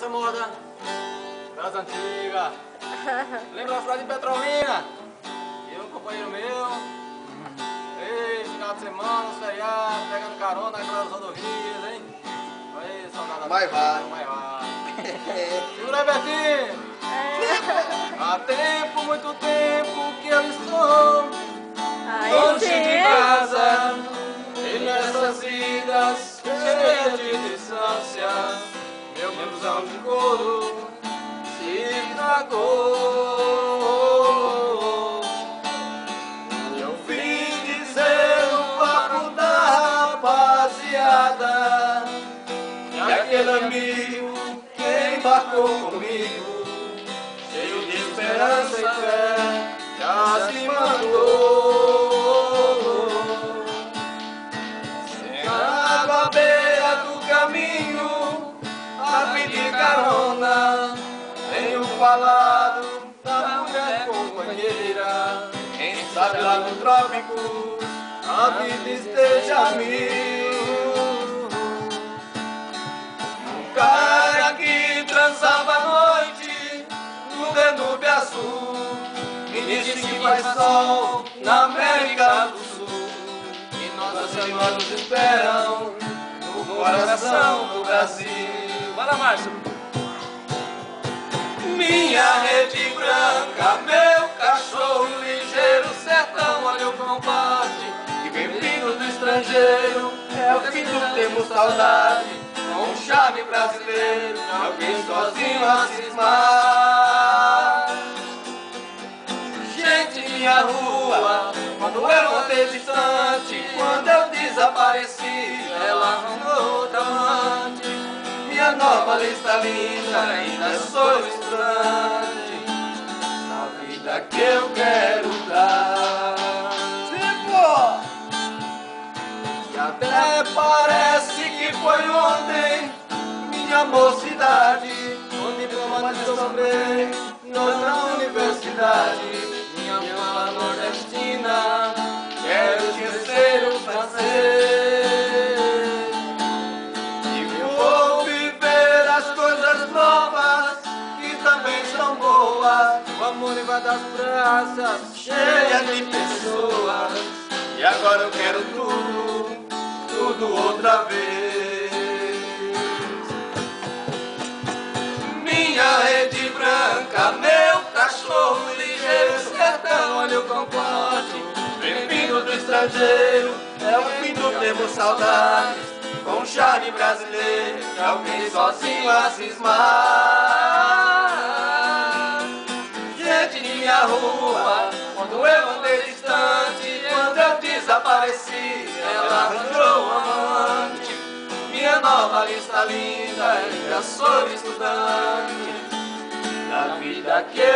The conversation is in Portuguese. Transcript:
essa moda das antigas. Lembra a cidade de Petrolina? E um companheiro meu, ei, final de semana, feriado, pegando carona naquelas rodovias, hein? Aí, saudade. Vai. Segura aí, Betinho! Há tempo, muito tempo que eu estou longe de casa, e nessas vidas cheias de distâncias, meu blusão de couro se estragou. Eu vim dizer no papo da rapaziada que aquele amigo que embarcou comigo, cheio de esperança e fé, já se mandou. Sentado à beira do caminho, a pedir carona, tenho falado da mulher companheira. Quem sabe lá no trópico a vida esteja a mil. Um cara que transava à noite no Danúbio Azul me disse que faz sol na América do Sul, e Nossa Senhora nos esperam no coração do Brasil. Vai lá, Márcio! Minha rede branca, meu cachorro ligeiro, sertão, olha o combate, e vem vindo do estrangeiro, é o fim do tempo saudade, com um charme brasileiro, alguém sozinho a cismar. Gente, minha rua, quando eu andei distante, quando eu desapareci, ela arrumou outra amante. Minha nova lista linda, ainda sou estudante, na vida que eu quero dar. E até parece que foi ontem, minha mocidade, com diploma de sofrer, noutra universidade. Minha fala nordestina, quero esquecer o francês. O amor vai das praças cheias de pessoas, e agora eu quero tudo outra vez. Minha rede branca, meu cachorro ligeiro, sertão, olha o compote, vem vindo do estrangeiro, é o fim do tempo saudade, com um charme brasileiro, que alguém sozinho a cismar. Gente de minha rua, quando eu andei distante, quando eu desapareci, ela arranjou um amante. Minha nova lista linda, ainda sou estudante, na vida que